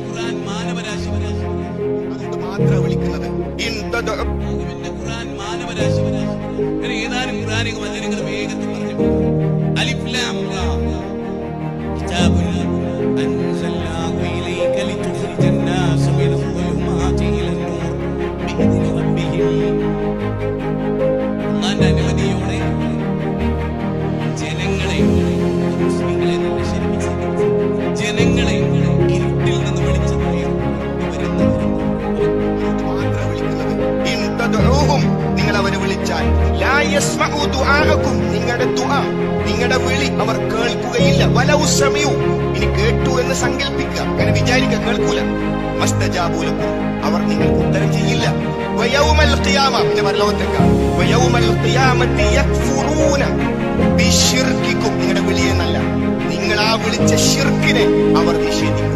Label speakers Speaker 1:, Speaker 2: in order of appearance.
Speaker 1: ഖുർആൻ മാനവരാശി
Speaker 2: അതുകൊണ്ട് മാത്രം വിളിക്കുന്നത്.
Speaker 1: ഖുർആൻ മാനവരാശി ഏതാനും ഖുർആനിക വചനങ്ങൾ വേഗത്തിൽ പറഞ്ഞു. അലിഫ് ലാം റാ കിതാബുൻ അൻസൽനാഹു ഇലൈക ലിതുഖ്രിജൻ നാസ മിനൽ ളുലുമാതി ഇലൻ നൂർ ബിഇദ്നി റബ്ബിഹിം. അല്ലാഹുവിന്റെ അനുമതിയോടെ ജനങ്ങളെ, മുസ്ലിങ്ങളെ ജനങ്ങളെ ഇരുട്ടിൽ നിന്ന് വെളിച്ചത്തിലേക്ക്
Speaker 2: നിങ്ങൾ അവരെ വിളിച്ചാൽ നിങ്ങളുടെ ദുആ, നിങ്ങളുടെ വിളി അവർ കേൾക്കുകയില്ല. വലൗ സമീഉ, ഇനി കേട്ടു എന്ന് സങ്കല്പിക്കുക, അങ്ങനെ വിചാരിക്കുക, കേൾക്കൂല. മസ്തജാബൂലക്കും, അവർ നിങ്ങൾക്ക് ഉത്തരം ചെയ്യില്ല. വയൗമൽ ഖിയാമ, പിന്നെ പരലോകത്തേക്ക്. വയൗമൽ ഖിയാമത്തി യക്ഫുറൂന ബിശിർകിക്കും, നിങ്ങളുടെ വിളിയെന്നല്ല, നിങ്ങൾ ആ വിളിച്ച ശിർക്കിനെ അവർ നിഷേധിക്കും.